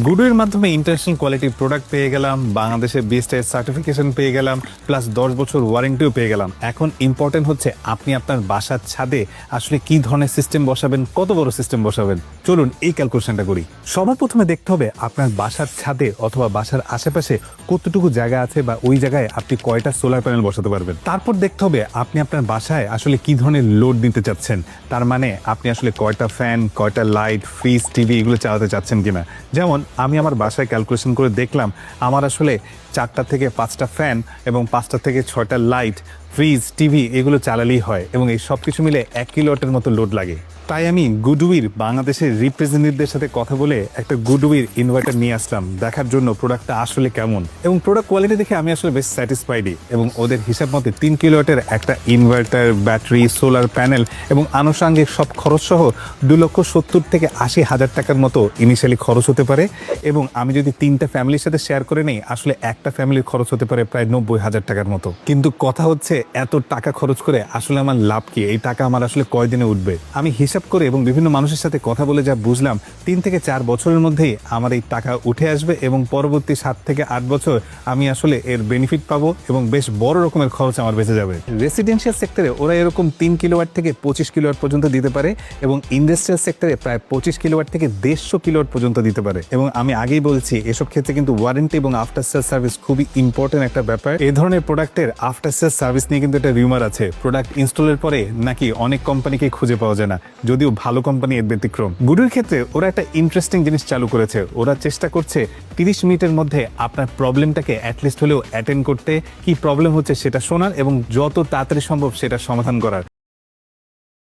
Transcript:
গুডের মাধ্যমে ইন্টারন্যাশনাল কোয়ালিটির প্রোডাক্ট পেয়ে গেলাম, বাংলাদেশে বিএসটিআই সার্টিফিকেশন পেয়ে গেলাম, প্লাস 10 বছর ওয়ারেন্টিও পেয়ে গেলাম। এখন ইম্পর্টেন্ট হচ্ছে আপনি আপনার বাসার ছাদে আসলে কি ধরনের সিস্টেম বসাবেন, কত বড় সিস্টেম বসাবেন। চলুন এই ক্যালকুলেশনটা করি। সবার প্রথমে দেখতে হবে আপনার বাসার ছাদে অথবা বাসার আশেপাশে কতটুকু জায়গা আছে বা ওই জায়গায় আপনি কয়টা সোলার প্যানেল বসাতে পারবেন। তারপর দেখতে হবে আপনি আপনার বাসায় আসলে কি ধরনের লোড নিতে চাচ্ছেন। তার মানে আপনি আসলে কয়টা ফ্যান, কয়টা লাইট, ফ্রিজ, টিভি এগুলো চালাতে চাচ্ছেন কিনা। যেমন আমি আমার বাসায় ক্যালকুলেশন করে দেখলাম আমার আসলে 4টা থেকে 5টা ফ্যান এবং 5টা থেকে 6টা লাইট, ফ্রিজ, টিভি এগুলো চালালেই হয় এবং এই সব কিছু মিলে 1 কিলোওয়াটের মতো লোড লাগে। তাই আমি গুডউইর বাংলাদেশের রিপ্রেজেন্টেটিভদের সাথে কথা বলে একটা গুডউইর ইনভার্টার নিয়ে আসলাম দেখার জন্য প্রোডাক্টটা আসলে কেমন, এবং প্রোডাক্ট কোয়ালিটি দেখে আমি আসলে বেশ স্যাটিসফাইডই। এবং ওদের হিসাব মতে 3 কিলোওয়াটের একটা ইনভার্টার, ব্যাটারি, সোলার প্যানেল এবং আনুষঙ্গিক সব খরচ সহ 2,70,000 থেকে 80,000 টাকার মতো ইনিশিয়ালি খরচ হতে পারে। এবং আমি যদি 3টা ফ্যামিলির সাথে শেয়ার করে নেই, আসলে একটা ফ্যামিলির খরচ হতে পারে প্রায় 90,000 টাকার মতো। কিন্তু কথা হচ্ছে এত টাকা খরচ করে আসলে আমার লাভ কি, এই টাকা আমার আসলে কয়দিনে উঠবে। আমি হিসাব করে এবং বিভিন্ন মানুষের সাথে কথা বলে যা বুঝলাম, 3 থেকে 4 বছরের মধ্যেই আমার এই টাকা উঠে আসবে এবং পরবর্তী 7 থেকে 8 বছর আমি আসলে এর বেনিফিট পাবো এবং বেশ বড় রকমের খরচ আমার বেঁচে যাবে। রেসিডেন্সিয়াল সেক্টরে ওরা এরকম 3 কিলোওয়াট থেকে 25 কিলোওয়াট পর্যন্ত দিতে পারে এবং ইন্ডাস্ট্রিয়াল সেক্টরে প্রায় 25 কিলোওয়াট থেকে 150 কিলোওয়াট পর্যন্ত দিতে পারে। এবং আমি আগেই বলছি এসব ক্ষেত্রে কিন্তু ওয়ারেন্টি এবং আফটার সেল সার্ভিস খুবই ইম্পর্টেন্ট একটা ব্যাপার। এই ধরনের প্রোডাক্টের আফটার সেল সার্ভিস নিয়ে কিন্তু একটা রিউমার আছে, প্রোডাক্ট ইনস্টলের পরে নাকি অনেক কোম্পানিকে খুঁজে পাওয়া যায় না, যদিও ভালো কোম্পানি এর ব্যতিক্রম। গুডের ক্ষেত্রে ওরা একটা ইন্টারেস্টিং জিনিস চালু করেছে। ওরা চেষ্টা করছে 30 মিনিটের মধ্যে আপনার প্রবলেমটাকে অ্যাটলিস্ট হলেও অ্যাটেন্ড করতে, কি প্রবলেম হচ্ছে সেটা শোনার এবং যত তাড়াতাড়ি সম্ভব সেটা সমাধান করার।